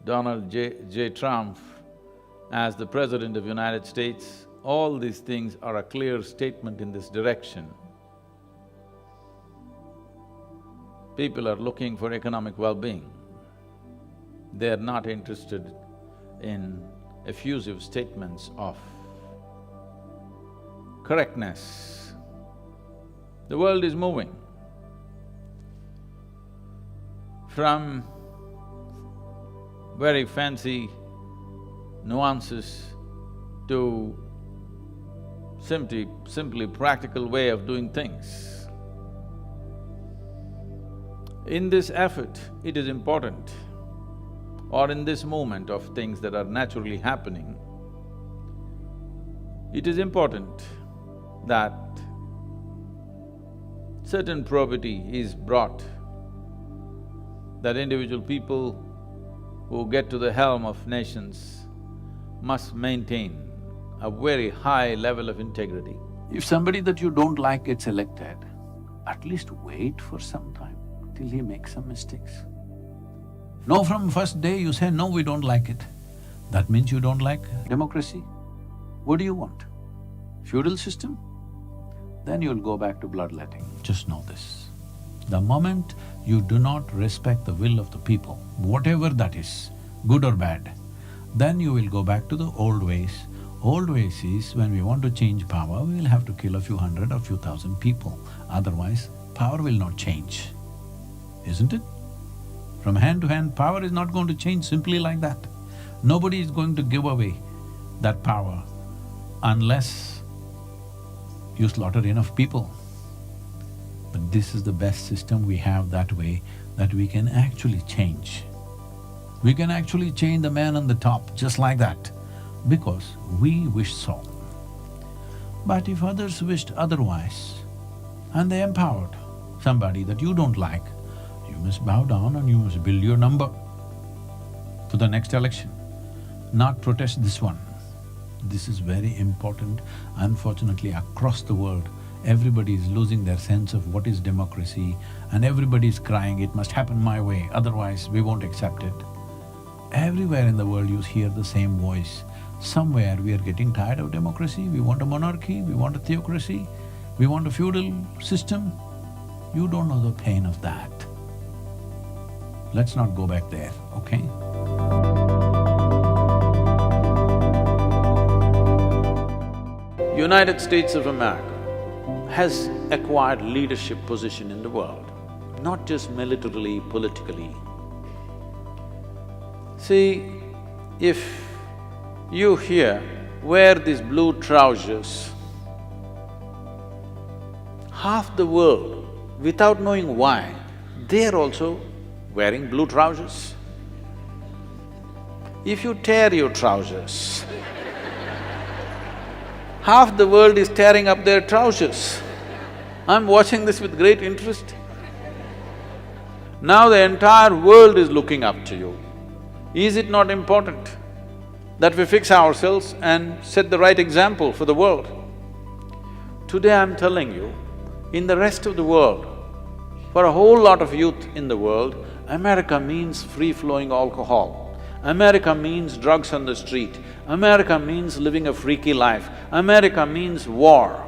Donald J. Trump as the President of United States, all these things are a clear statement in this direction. People are looking for economic well-being. They are not interested in effusive statements of correctness. The world is moving from very fancy nuances to simply practical way of doing things. In this effort, it is important, or in this movement of things that are naturally happening, it is important that certain probity is brought, that individual people who get to the helm of nations must maintain a very high level of integrity. If somebody that you don't like gets elected, at least wait for some time till he makes some mistakes. No, from first day you say, no, we don't like it. That means you don't like democracy. What do you want? Feudal system? Then you'll go back to bloodletting. Just know this. The moment you do not respect the will of the people, whatever that is, good or bad, then you will go back to the old ways. Old ways is, when we want to change power, we will have to kill a few hundred or few thousand people. Otherwise, power will not change, isn't it? From hand to hand, power is not going to change simply like that. Nobody is going to give away that power unless you slaughter enough people. But this is the best system we have that way, that we can actually change. We can actually change the man on the top just like that, because we wish so. But if others wished otherwise, and they empowered somebody that you don't like, you must bow down and you must build your number for the next election, not protest this one. This is very important. Unfortunately, across the world, everybody is losing their sense of what is democracy, and everybody is crying, it must happen my way, otherwise we won't accept it. Everywhere in the world you hear the same voice. Somewhere we are getting tired of democracy, we want a monarchy, we want a theocracy, we want a feudal system. You don't know the pain of that. Let's not go back there, okay? United States of America has acquired leadership position in the world, not just militarily, politically. See, if you here wear these blue trousers, half the world, without knowing why, they're also wearing blue trousers. If you tear your trousers, half the world is tearing up their trousers. I'm watching this with great interest. Now the entire world is looking up to you. Is it not important that we fix ourselves and set the right example for the world? Today I'm telling you, in the rest of the world, for a whole lot of youth in the world, America means free-flowing alcohol. America means drugs on the street. America means living a freaky life. America means war.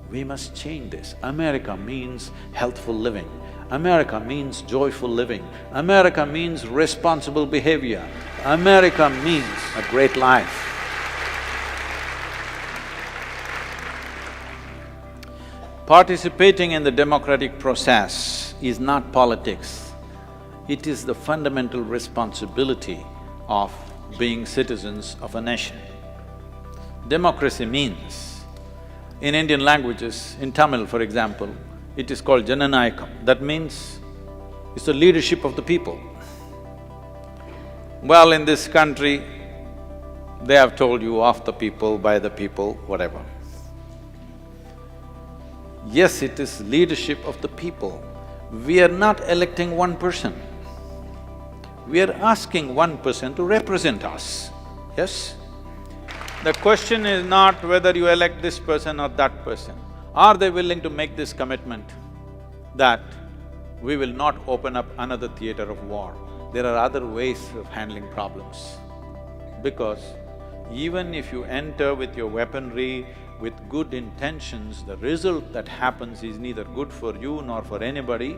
We must change this. America means healthful living. America means joyful living. America means responsible behavior. America means a great life. Participating in the democratic process is not politics. It is the fundamental responsibility of being citizens of a nation. Democracy means, in Indian languages, in Tamil for example, it is called Jananayakam. That means it's the leadership of the people. Well, in this country, they have told you of the people, by the people, whatever. Yes, it is leadership of the people. We are not electing one person. We are asking one person to represent us, yes? The question is not whether you elect this person or that person. Are they willing to make this commitment that we will not open up another theater of war? there are other ways of handling problems. Because even if you enter with your weaponry, with good intentions, the result that happens is neither good for you nor for anybody,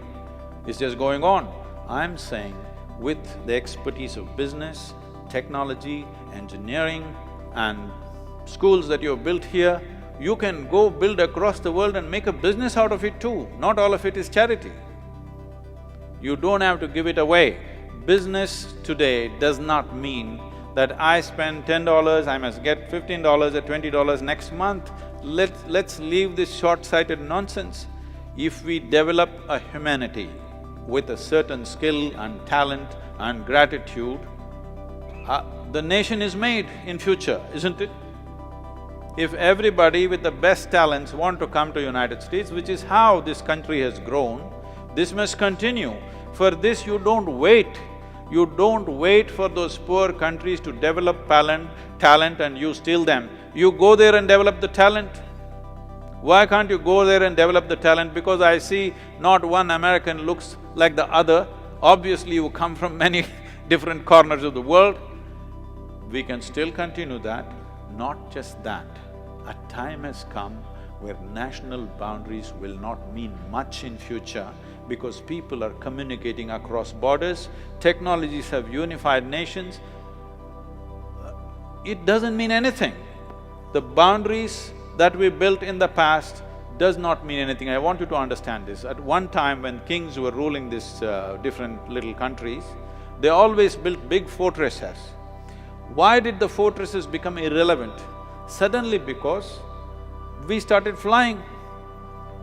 it's just going on. I'm saying with the expertise of business, technology, engineering and schools that you've built here, you can go build across the world and make a business out of it too. Not all of it is charity. You don't have to give it away. Business today does not mean that I spend $10, I must get $15 or $20 next month. Let's leave this short-sighted nonsense. If we develop a humanity with a certain skill and talent and gratitude, the nation is made in future, isn't it? If everybody with the best talents want to come to United States, which is how this country has grown, this must continue. For this, you don't wait. You don't wait for those poor countries to develop talent and you steal them. You go there and develop the talent. Why can't you go there and develop the talent? Because I see not one American looks like the other. Obviously, you come from many different corners of the world. We can still continue that. Not just that, a time has come where national boundaries will not mean much in future because people are communicating across borders, technologies have unified nations. It doesn't mean anything. The boundaries that we built in the past does not mean anything. I want you to understand this. At one time when kings were ruling these different little countries, they always built big fortresses. Why did the fortresses become irrelevant? Suddenly because we started flying.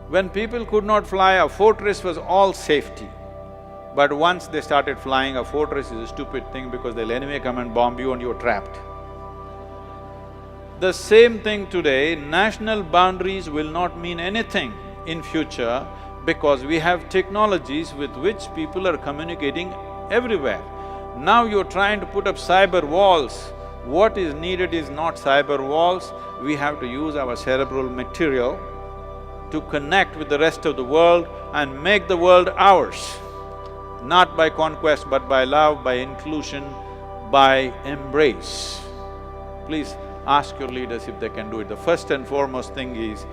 When people could not fly, a fortress was all safety. But once they started flying, a fortress is a stupid thing because they'll anyway come and bomb you and you're trapped. The same thing today, national boundaries will not mean anything in future because we have technologies with which people are communicating everywhere. Now you're trying to put up cyber walls. What is needed is not cyber walls, we have to use our cerebral material to connect with the rest of the world and make the world ours. Not by conquest, but by love, by inclusion, by embrace. Please ask your leaders if they can do it. The first and foremost thing is,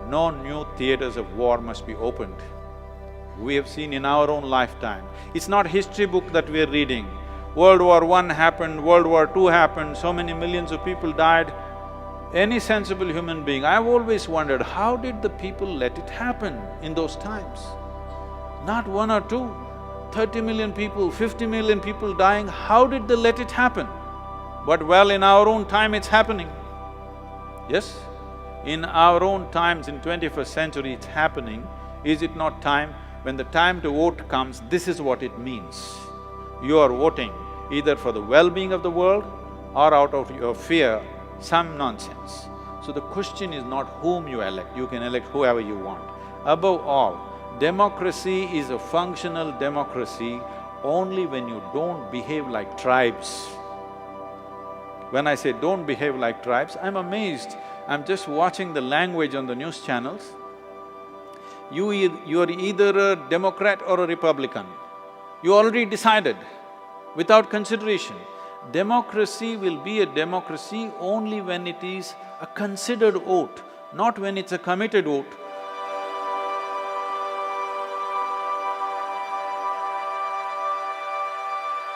no new theaters of war must be opened. We have seen in our own lifetime. It's not history book that we are reading. World War I happened, World War II happened, so many millions of people died. Any sensible human being, I've always wondered, how did the people let it happen in those times? Not one or two, 30 million people, 50 million people dying, how did they let it happen? But well, in our own time it's happening. Yes? In our own times, in 21st century it's happening. Is it not time? When the time to vote comes, this is what it means. You are voting either for the well-being of the world or out of your fear, some nonsense. So the question is not whom you elect, you can elect whoever you want. Above all, democracy is a functional democracy only when you don't behave like tribes. When I say don't behave like tribes, I'm amazed. I'm just watching the language on the news channels. You are either a Democrat or a Republican. You already decided, without consideration. Democracy will be a democracy only when it is a considered vote, not when it's a committed vote.